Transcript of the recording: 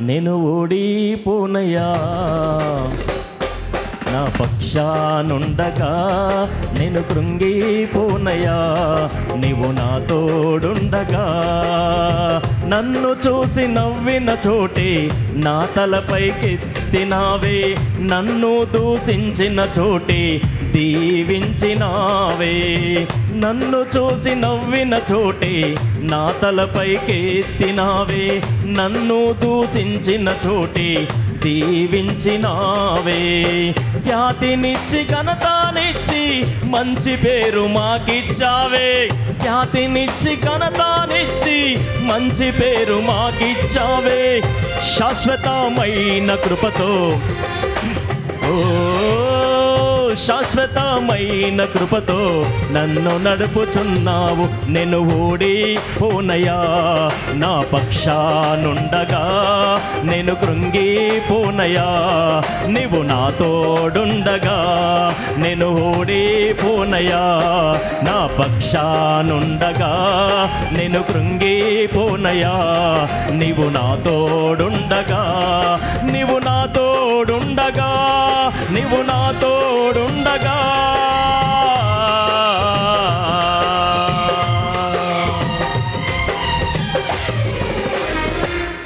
నేను ఓడిపోనయ్యా. నా పక్షానుండగా నేను కృంగిపోనయ్యా, నీవు నా తోడుండగా. నన్ను చూసి నవ్విన చోటే నా తలపైకెత్తినావే, నన్ను దూషించిన చోటే దీవించినావే. నన్ను చూసి నవ్విన చోటే నా తలపైకెత్తినావే, నన్ను దూషించిన చోటే దీవించినావే. ఖ్యాతినిచ్చి ఘనతనిచ్చి మంచి పేరు మాకిచ్చావే, ఖ్యాతినిచ్చి ఘనతనిచ్చి మంచి పేరు మాకిచ్చావే. శాశ్వతమైన కృపతో, ఓ శాశ్వతమైన కృపతో నన్ను నడుపుచున్నావు. నేను ఓడిపోనయ్యా, నా పక్షానుండగా నేను కృంగిపోనయ్యా, నీవు నా తోడుండగా. నేను ఓడిపోనయ్యా, నా పక్షానుండగా నేను కృంగిపోనయ్యా, నీవు నా తోడుండగా. నీవు నా తోడుండగా, నీవు నా తోడుండగా.